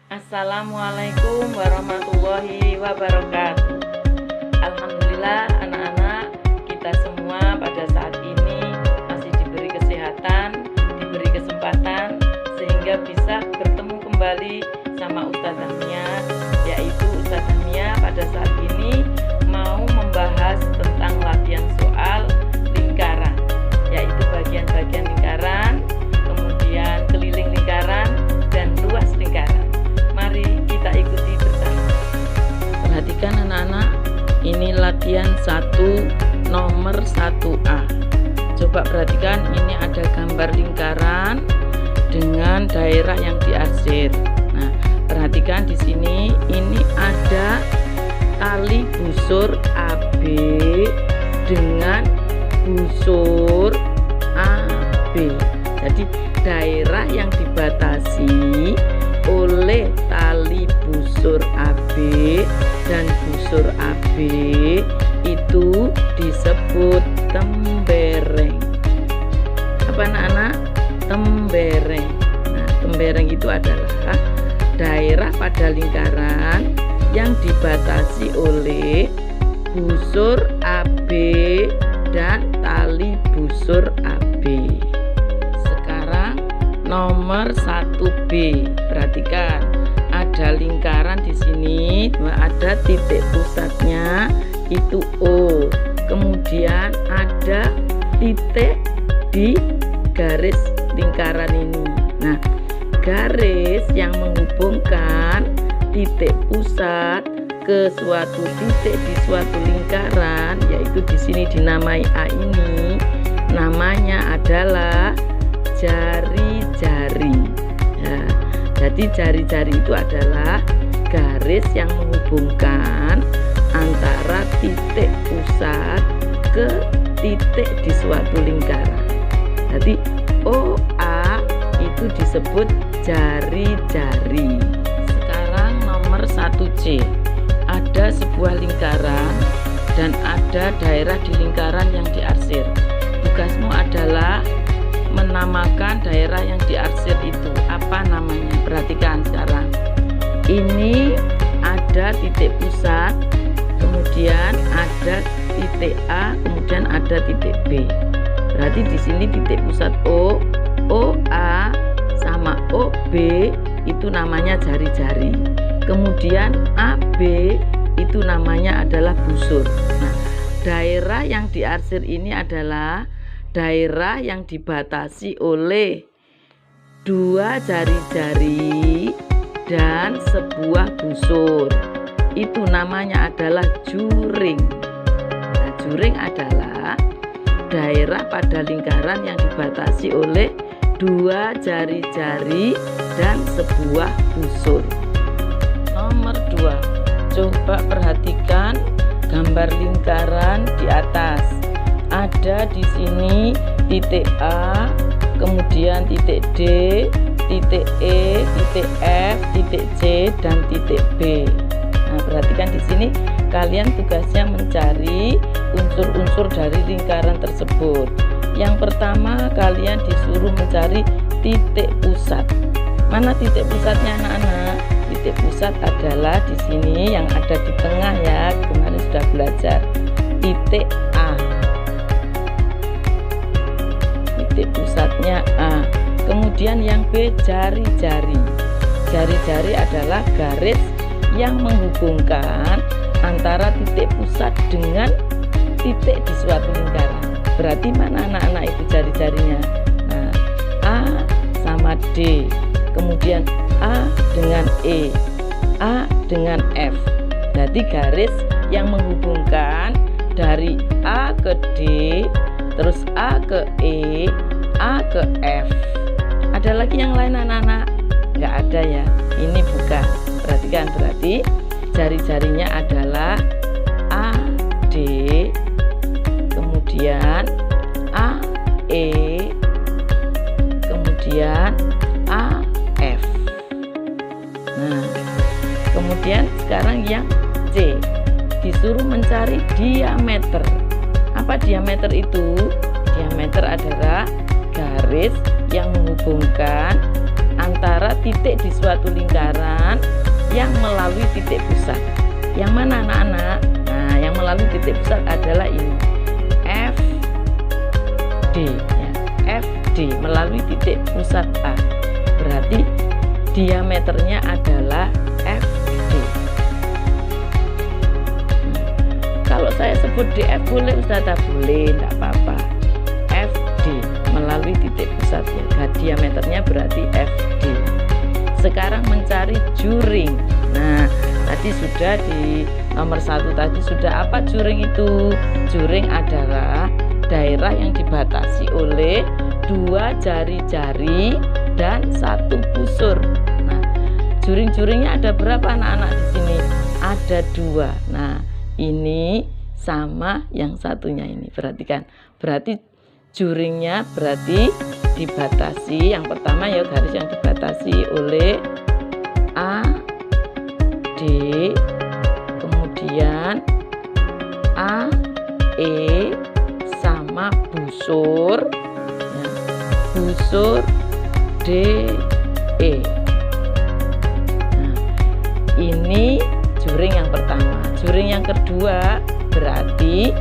Assalamualaikum warahmatullahi wabarakatuh. Alhamdulillah anak-anak kita semua pada saat ini masih diberi kesehatan, diberi kesempatan sehingga bisa bertemu kembali sama Ustazah Mia, yaitu Ustazah Mia pada saat ini mau membahas tentang latihan soal lingkaran, yaitu bagian-bagian lingkaran, kemudian keliling lingkaran dan luas lingkaran. Mari kita ikuti bersama. Perhatikan anak-anak, ini latihan 1 nomor 1A. Coba perhatikan, ini ada gambar lingkaran dengan daerah yang diarsir. Nah, perhatikan di sini, ini ada tali busur AB dengan busur AB. Jadi daerah yang dibatasi oleh tali busur AB dan busur AB itu disebut tembereng. Apa anak-anak? Tembereng. Nah, tembereng itu adalah daerah pada lingkaran yang dibatasi oleh busur AB dan tali busur AB. Sekarang nomor 1B. Perhatikan, ada lingkaran di sini, ada titik pusatnya itu O. Kemudian ada titik di garis lingkaran ini. Nah, garis yang menghubungkan titik pusat ke suatu titik di suatu lingkaran, yaitu di sini dinamai A ini, namanya adalah jari-jari. Ya, jadi jari-jari itu adalah garis yang menghubungkan antara titik pusat ke titik di suatu lingkaran. Jadi OA itu disebut jari-jari. Sekarang nomor 1C. Ada sebuah lingkaran dan ada daerah di lingkaran yang diarsir. Tugasmu adalah menamakan daerah yang diarsir itu. Apa namanya? Perhatikan sekarang. Ini ada titik pusat, kemudian ada titik A, kemudian ada titik B. Berarti di sini titik pusat O, OA sama OB itu namanya jari-jari. Kemudian AB itu namanya adalah busur. Nah, daerah yang diarsir ini adalah daerah yang dibatasi oleh 2 jari-jari dan sebuah busur. Itu namanya adalah juring. Nah, juring adalah daerah pada lingkaran yang dibatasi oleh 2 jari-jari dan sebuah busur. Nomor 2. Coba perhatikan gambar lingkaran di atas. Ada di sini titik A, kemudian titik D, titik E, titik F, titik C, dan titik B. Nah, perhatikan di sini kalian tugasnya mencari unsur-unsur dari lingkaran tersebut. Yang pertama, kalian disuruh mencari titik pusat. Mana titik pusatnya anak-anak? Titik pusat adalah di sini yang ada di tengah ya, kemarin sudah belajar. Titik A. Titik pusatnya A. Kemudian yang B, jari-jari. Jari-jari adalah garis yang menghubungkan antara titik pusat dengan titik di suatu lingkaran. Berarti mana anak-anak itu jari-jarinya? Nah, A sama D, kemudian A dengan E, A dengan F. Jadi garis yang menghubungkan dari A ke D, terus A ke E, A ke F. Ada lagi yang lain anak-anak? Nggak ada ya, ini bukan. Perhatikan, berarti jari-jarinya adalah A, D, kemudian A, E, kemudian A, F. Nah, kemudian sekarang yang C, disuruh mencari diameter. Apa diameter itu? Diameter adalah garis yang menghubungkan antara titik di suatu lingkaran yang melalui titik pusat. Yang mana anak-anak? Nah, yang melalui titik pusat adalah ini, FD ya. FD melalui titik pusat A, berarti diameternya adalah FD. Kalau saya sebut DF boleh Ustazah? Boleh, tidak apa-apa. FD melalui titik pusat ya, diameternya berarti FD. Sekarang mencari juring. Nah, tadi sudah di nomor 1 tadi sudah, apa juring itu? Juring adalah daerah yang dibatasi oleh 2 jari-jari dan 1 busur. Nah, juring-juringnya ada berapa anak-anak di sini? Ada 2. Nah, ini sama yang satunya ini. Perhatikan. Berarti juringnya berarti dibatasi. Yang pertama ya, garis yang dibatasi oleh A, D, kemudian A, E sama busur ya, busur D, E. Nah, ini juring yang pertama. Juring yang kedua berarti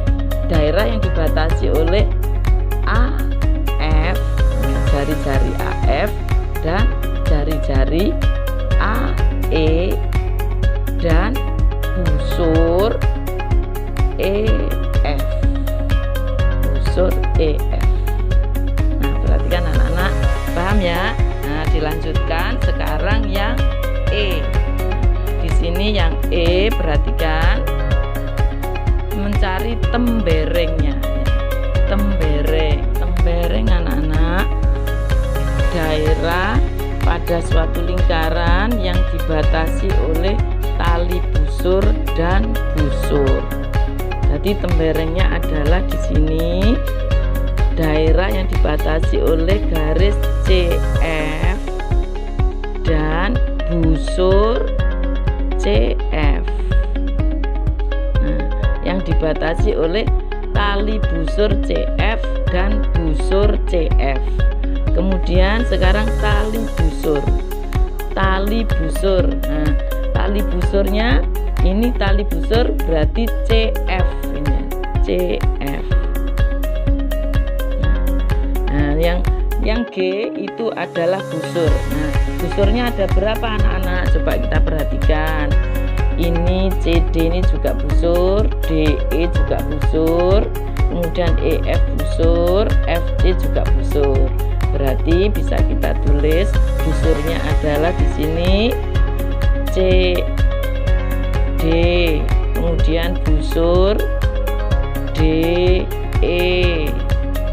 daerah yang dibatasi oleh AF, jari-jari AF dan jari-jari AE dan busur EF. Busur EF. Nah, perhatikan anak-anak, paham ya? Nah, dilanjutkan sekarang yang E. Di sini yang E, perhatikan, mencari temberengnya. Tembereng anak-anak, daerah pada suatu lingkaran yang dibatasi oleh tali busur dan busur. Jadi temberengnya adalah di sini daerah yang dibatasi oleh garis CF dan busur CF. Nah, yang dibatasi oleh tali busur CF dan busur CF. Kemudian sekarang tali busur. Nah, tali busurnya ini, tali busur berarti CF ini, CF. Nah, yang G itu adalah busur. Nah, busurnya ada berapa anak-anak? Coba kita perhatikan. Ini CD ini juga busur, DE juga busur, kemudian EF busur, FC juga busur. Berarti bisa kita tulis busurnya adalah di sini CD, kemudian busur DE,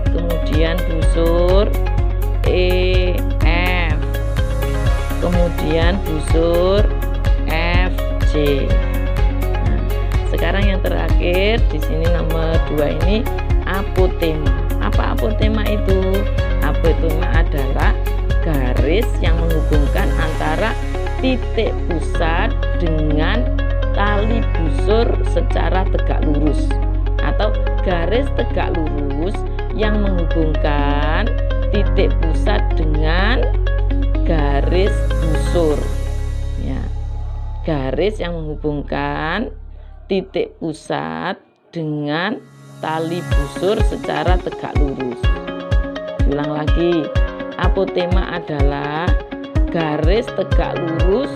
kemudian busur EF, kemudian busur FC. Nah, sekarang yang terakhir di sini nomor 2 ini apotema. Apa apotema itu? Apotema adalah garis yang menghubungkan antara titik pusat dengan tali busur secara tegak lurus, atau garis tegak lurus yang menghubungkan titik pusat dengan garis busur ya. Garis yang menghubungkan titik pusat dengan tali busur secara tegak lurus. Ulang lagi, apotema adalah garis tegak lurus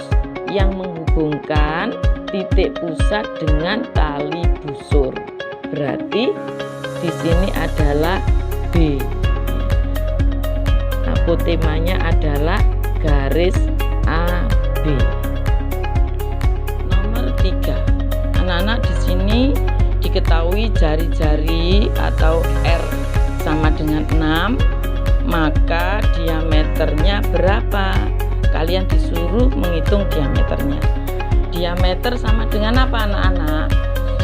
yang menghubungkan titik pusat dengan tali busur. Berarti di sini adalah B. Apotemanya adalah garis AB. Nomor 3. Anak-anak, di sini diketahui jari-jari atau R sama dengan 6, maka diameternya berapa? Kalian disuruh menghitung diameternya. Diameter sama dengan apa anak-anak?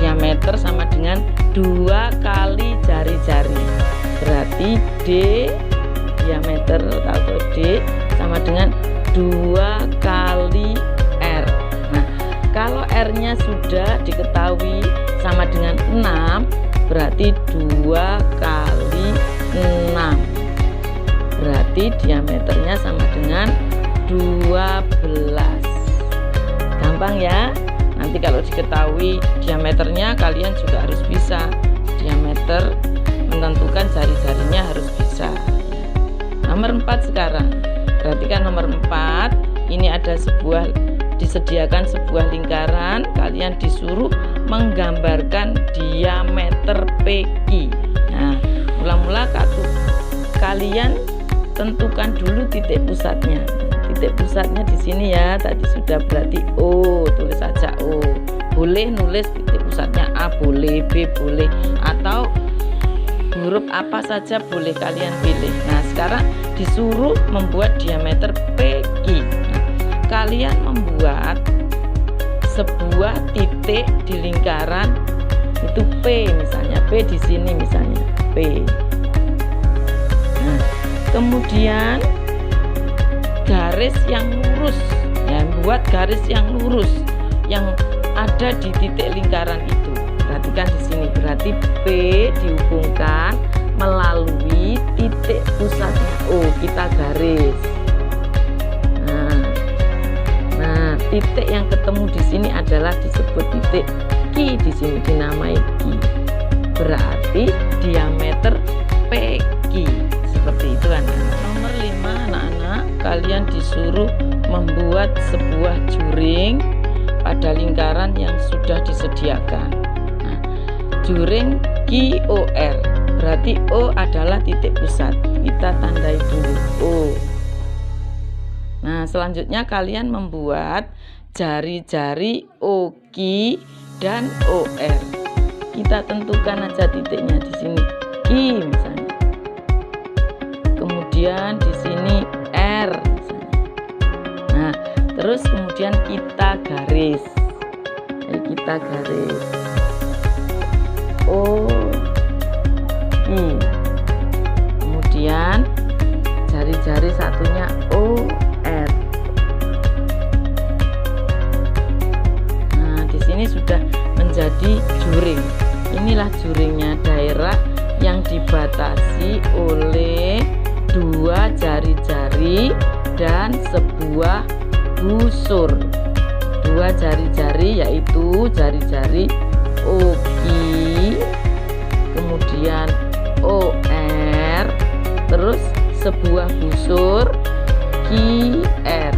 Diameter sama dengan 2 kali jari-jari. Berarti D, diameter atau D sama dengan 2 kali R. Nah, kalau R-nya sudah diketahui sama dengan 6, berarti 2 kali 6. Berarti diameternya sama dengan 12. Gampang ya. Nanti kalau diketahui diameternya, kalian juga harus bisa diameter, menentukan jari-jarinya harus bisa. Nomor 4 sekarang. Perhatikan nomor 4. Ini ada disediakan sebuah lingkaran, kalian disuruh menggambarkan diameter PQ. Nah, mula-mula kalian tentukan dulu titik pusatnya. Titik pusatnya di sini ya, tadi sudah, berarti O, tulis saja O. Boleh nulis titik pusatnya A, boleh B, boleh, atau huruf apa saja boleh kalian pilih. Nah, sekarang disuruh membuat diameter PQ. Nah, kalian membuat sebuah titik di lingkaran itu P, misalnya P di sini, misalnya P. Nah, kemudian garis yang lurus, ya, buat garis yang lurus yang ada di titik lingkaran itu. Perhatikan di sini, berarti P dihubungkan melalui titik pusatnya O, kita garis. Nah, titik yang ketemu di sini adalah disebut titik Q, di sini dinamai Q. Berarti diameter PQ. Seperti itu anak-anak. Nomor 5 anak-anak, kalian disuruh membuat sebuah juring pada lingkaran yang sudah disediakan. Nah, juring QOR, berarti O adalah titik pusat. Kita tandai dulu O. Nah, selanjutnya kalian membuat jari-jari OQ dan OR. Kita tentukan aja titiknya di sini Q misalnya. Kemudian di sini R misalnya. Nah, terus kemudian kita garis. Kita garis O Q. Kemudian jari-jari satunya O R. Nah, di sini sudah menjadi juring. Inilah juringnya, daerah yang dibatasi oleh dua jari-jari dan sebuah busur. Dua jari-jari yaitu jari-jari OQ, kemudian OR, terus sebuah busur QR.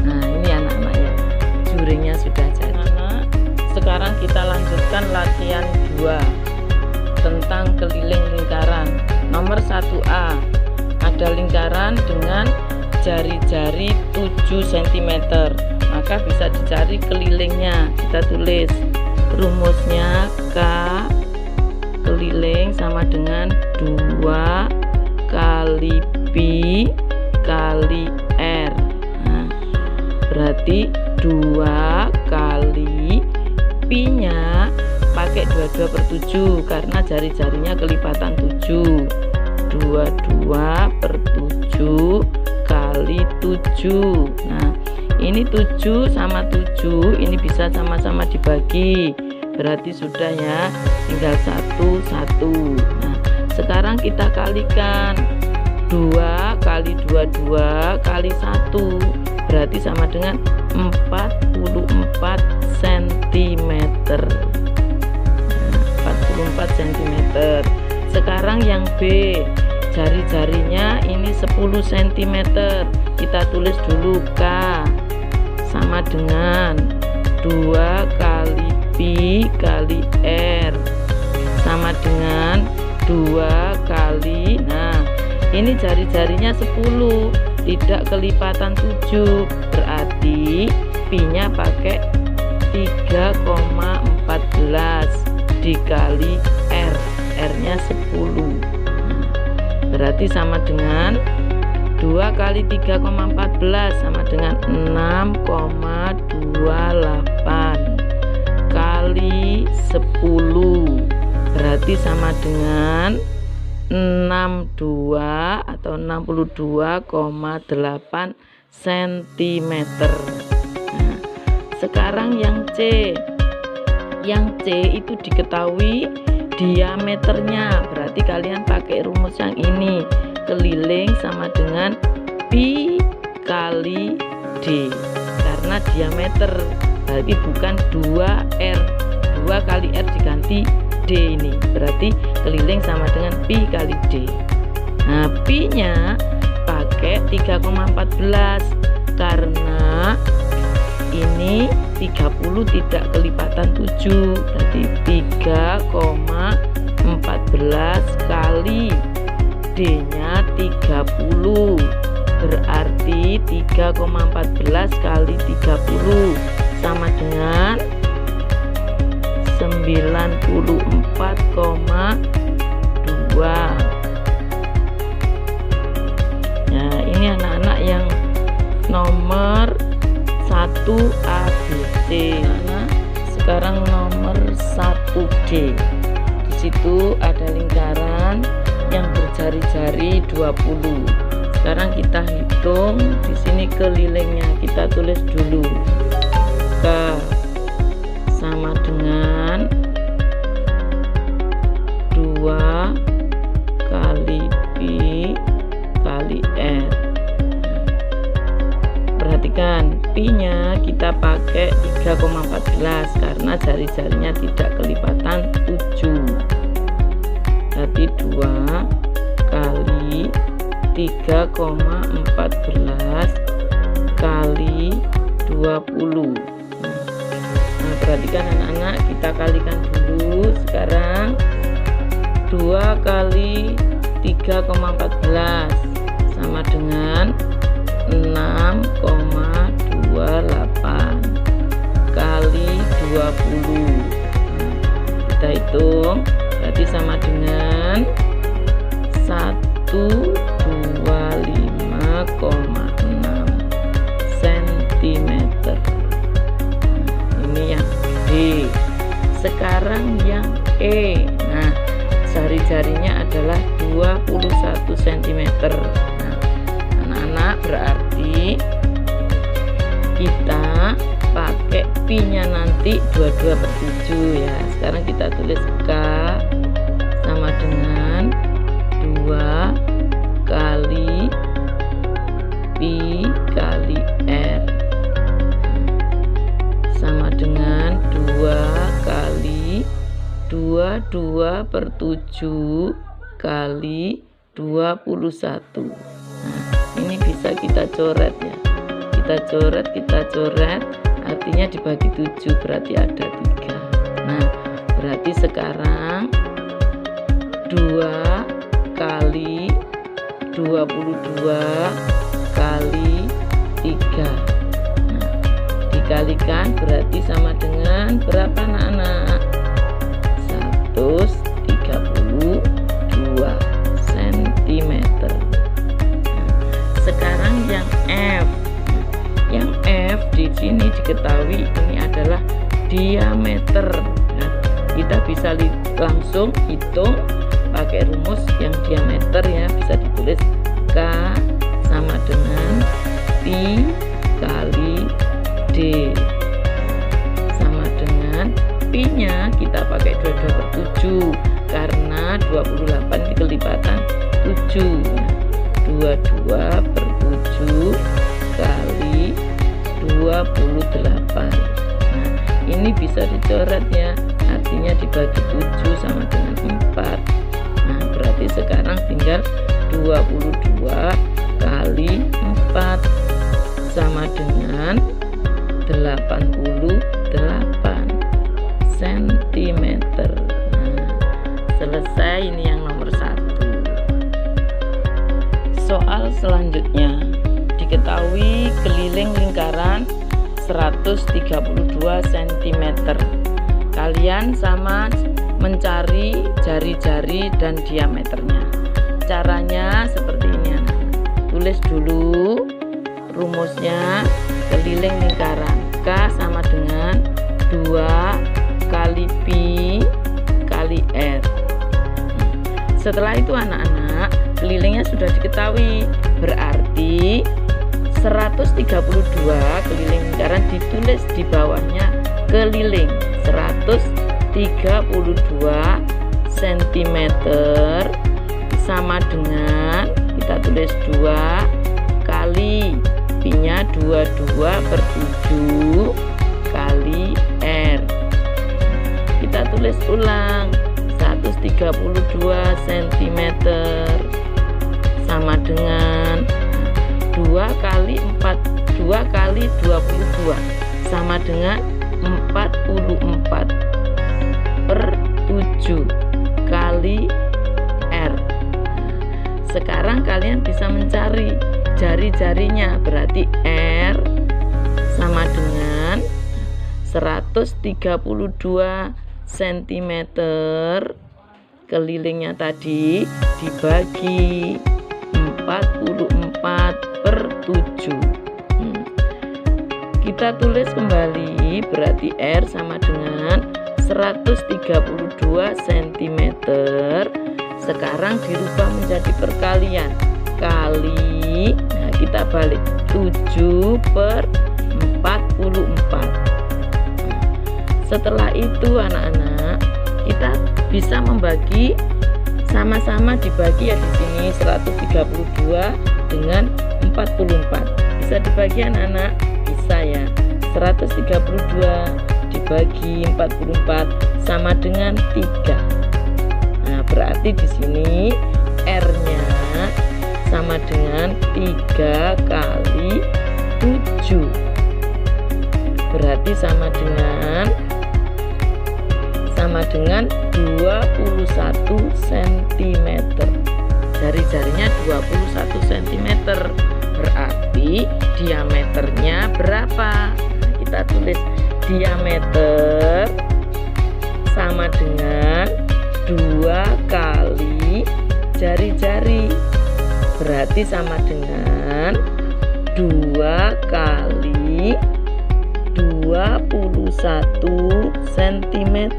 Nah, ini anak-anak ya, juringnya sudah jadi. Anak, sekarang kita lanjutkan latihan 2 tentang keliling lingkaran. Nomor 1A, ada lingkaran dengan jari-jari 7 cm, maka bisa dicari kelilingnya. Kita tulis rumusnya, K keliling sama dengan 2 kali P kali R. Nah, berarti 2 kali P-nya pakai 22/7 karena jari-jarinya kelipatan 7. 22/7 kali 7. Nah, ini 7 sama 7, ini bisa sama-sama dibagi. Berarti sudah ya, tinggal 1. Nah, sekarang kita kalikan 2 kali 22 kali 1, berarti sama dengan 44 cm. 44 cm. Sekarang yang B, jari-jarinya ini 10 cm. Kita tulis dulu K sama dengan 2 kali P kali R sama dengan 2 kali. Nah, ini jari-jarinya 10, tidak kelipatan 7, berarti P-nya pakai 3,14 dikali R. R-nya 10. Berarti sama dengan 2 kali 3,14 sama dengan 6,28 kali 10, berarti sama dengan 62 atau 62,8 cm. Nah, sekarang yang C. Yang C itu diketahui diameternya, berarti kalian pakai rumus yang ini, keliling sama dengan pi kali D, karena diameter, berarti bukan 2R. 2 kali R diganti D, ini berarti keliling sama dengan pi kali D. Nah, pi nya pakai 3,14 karena ini 30 tidak kelipatan 7, berarti 3,14 kali D nya 30, berarti 3,14 kali 30 sama dengan 94,2. Nah, ini anak-anak yang nomor 1 ABC. Nah, sekarang nomor 1D. Di situ ada lingkaran yang berjari-jari 20. Sekarang kita hitung di sini kelilingnya. Kita tulis dulu. K sama dengan 2 kali pi kali R. Perhatikan, pi nya kita pakai 3,14 karena jari-jarinya tidak kelipatan 7. Berarti 2 kali 3,14 kali 20. Nah, perhatikan anak-anak, kita kalikan dulu. Sekarang 2 kali 3,14 sama dengan 6,28 kali 20. Kita hitung, berarti sama dengan 125,6 cm. Ini yang D. Sekarang yang E. Nah, jari-jarinya adalah 21 cm. Nah, anak-anak, berarti kita pakai pi nya nanti 22/7 ya. Sekarang kita tulis K sama dengan 2 kali pi kali R sama dengan 2 kali 22/7 kali 21. Nah, ini bisa kita coret ya. Kita coret, artinya dibagi 7 berarti ada 3. Nah, berarti sekarang 2 kali 22 kali 3. Nah, dikalikan berarti sama dengan berapa anak-anak? 132 cm. Nah, sekarang yang F. Yang F di sini diketahui ini adalah diameter. Nah, kita bisa langsung hitung pakai rumus yang diameter ya. Bisa ditulis K sama dengan pi kali D sama dengan pi nya kita pakai 22/7 karena 28 kelipatan 7. Nah, 22/7 kali 28. Nah, ini bisa dicoret ya, artinya dibagi 7 sama dengan 4. Nah, berarti sekarang tinggal 22 kali 4 sama dengan 88 cm. Nah, selesai. Ini yang nomor 1. Soal selanjutnya, diketahui keliling lingkaran 132 cm. Kalian sama mencari jari-jari dan diameternya. Caranya seperti ini anak. Tulis dulu rumusnya. Keliling lingkaran K sama dengan 2 kali pi kali R. Setelah itu anak-anak, kelilingnya sudah diketahui, berarti 132 keliling lingkaran ditulis di bawahnya keliling 132 cm sama dengan, kita tulis 2 kali kali pi-nya 22/7 kali R. Kita tulis ulang, 132 cm sama dengan 2 kali 22 sama dengan 44/7 kali R. Sekarang kalian bisa mencari jari-jarinya, berarti R sama dengan 132 cm kelilingnya tadi dibagi 44/7. Kita tulis kembali, berarti R sama dengan 132 cm. Sekarang dirubah menjadi perkalian, kali, nah kita balik 7/44. Setelah itu anak-anak, kita bisa membagi, sama-sama dibagi ya, di sini 132 dengan 44. Bisa dibagi anak-anak? Bisa ya. 132 dibagi 44 sama dengan 3. Nah, berarti di sini R-nya sama dengan 3 kali 7. Berarti sama dengan 21 cm. Jari-jarinya 21 cm. Berarti diameternya berapa? Kita tulis diameter sama dengan 2 kali jari-jari. Berarti sama dengan 2 kali 21 cm.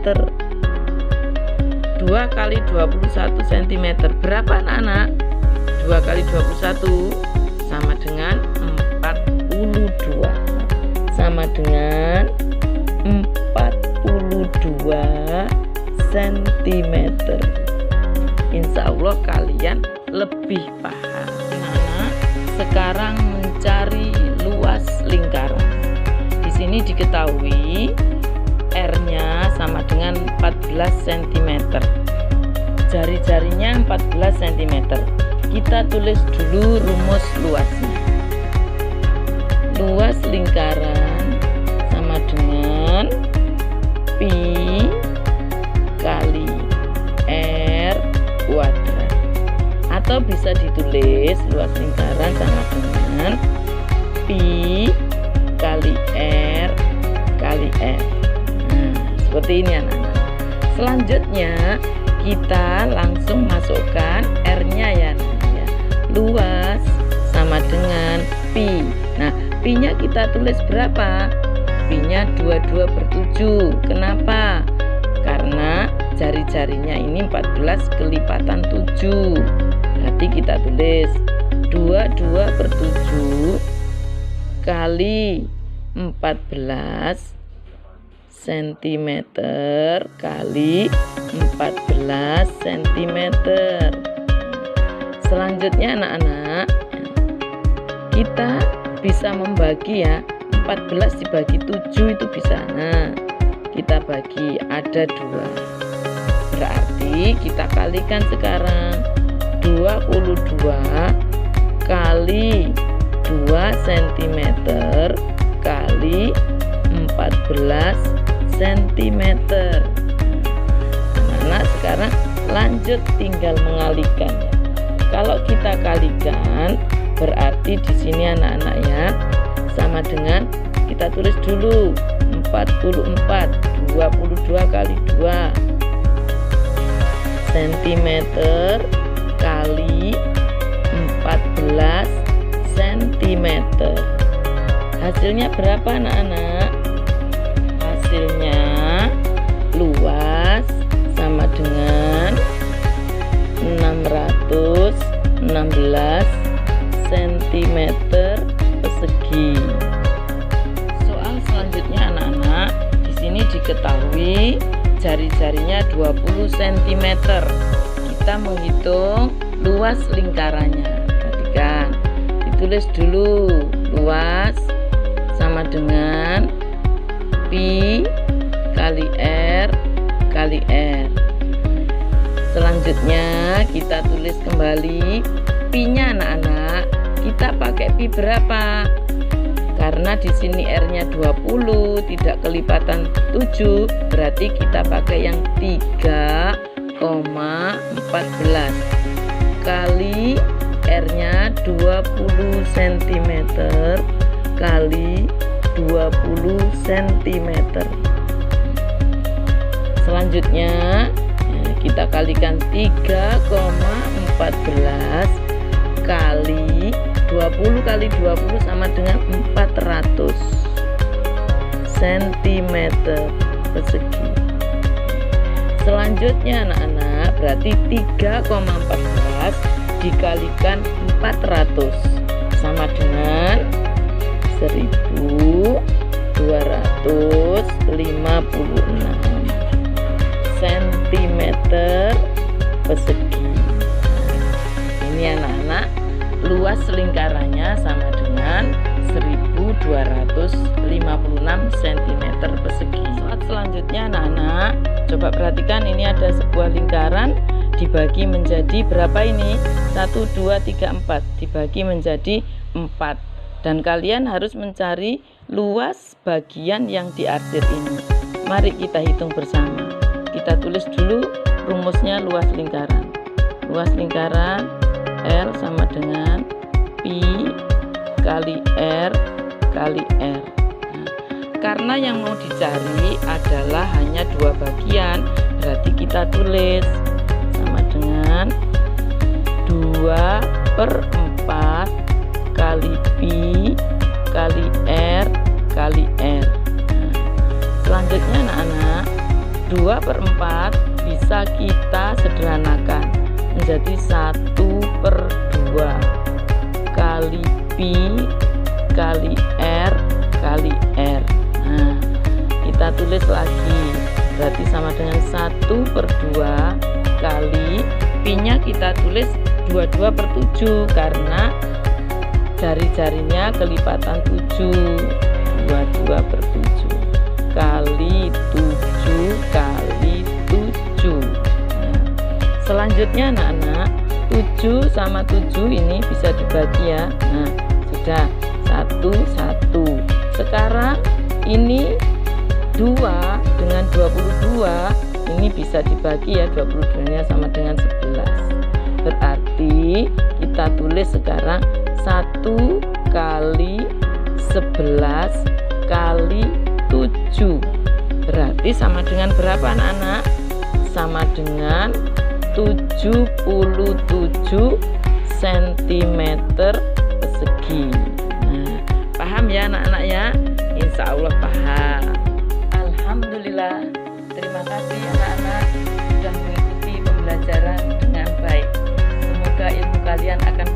2 kali 21 cm berapa anak-anak? 2 kali 21 sama dengan 42, sama dengan 42 cm. Insya Allah kalian lebih paham. Nah, sekarang mencari luas lingkaran. Di sini diketahui R-nya sama dengan 14 cm. Jari-jarinya 14 cm. Kita tulis dulu rumus luasnya. Luas lingkaran sama dengan pi kali R kuadrat. Atau bisa ditulis luas lingkaran sama dengan pi kali R kali R. Nah, seperti ini anak-anak. Selanjutnya kita langsung masukkan R-nya ya. Luas sama dengan pi. Nah, pi-nya kita tulis berapa? Pi-nya 22/7. Kenapa? Karena jari-jarinya ini 14 kelipatan 7. Berarti kita tulis 22/7 kali 14 cm kali 14 cm. Selanjutnya anak-anak, kita bisa membagi ya, 14 dibagi 7 itu bisa. Nah, kita bagi, ada 2. Berarti kita kalikan sekarang 22 kali 2 cm kali 14 cm. Anak-anak sekarang lanjut tinggal mengalihkan. Kalau kita kalikan, berarti di sini anak-anak ya, sama dengan, kita tulis dulu 44, 22 kali 2 cm kali 14 cm. Hasilnya berapa anak-anak? Hasilnya luas sama dengan 616 cm persegi. Soal selanjutnya anak-anak, di sini diketahui jari-jarinya 20 cm. Kita menghitung luas lingkarannya. Perhatikan, tulis dulu luas sama dengan pi kali R kali R. Selanjutnya kita tulis kembali pi-nya anak-anak. Kita pakai pi berapa? Karena di sini R-nya 20 tidak kelipatan 7, berarti kita pakai yang 3,14 kali R-nya 20 cm kali 20 cm. Selanjutnya kita kalikan 3,14 kali 20 kali 20 sama dengan 400 cm persegi. Selanjutnya anak-anak, berarti 3,14 dikalikan 400 sama dengan 1256 cm persegi. Ini anak-anak, luas lingkarannya sama dengan 1256 cm persegi. Saat selanjutnya anak-anak, coba perhatikan, ini ada sebuah lingkaran dibagi menjadi berapa ini? 1, 2, 3, 4 dibagi menjadi 4, dan kalian harus mencari luas bagian yang diarsir ini. Mari kita hitung bersama. Kita tulis dulu rumusnya luas lingkaran. Luas lingkaran L sama dengan pi kali R kali R. Nah, karena yang mau dicari adalah hanya 2 bagian, berarti kita tulis sama dengan 2/4 kali pi kali R kali R. Nah, selanjutnya anak-anak, 2/4 bisa kita sederhanakan menjadi 1/2 kali pi kali R kali R. Nah, kita tulis lagi, berarti sama dengan 1/2 kali pi-nya kita tulis 22/7 karena jari-jarinya kelipatan 7. 22/7 kali 7 kali 7. Nah, selanjutnya anak-anak, 7 sama 7 ini bisa dibagi ya. Nah, sudah 1. Sekarang ini 2 dengan 22 ini bisa dibagi ya, 22-nya sama dengan 11. Berarti kita tulis sekarang 1 kali 11 kali 7. Berarti sama dengan berapa anak-anak? Sama dengan 77 cm persegi. Nah, paham ya anak-anak ya? Insya Allah paham. Alhamdulillah. Terima kasih anak-anak sudah mengikuti pembelajaran dengan baik. Semoga ilmu kalian akan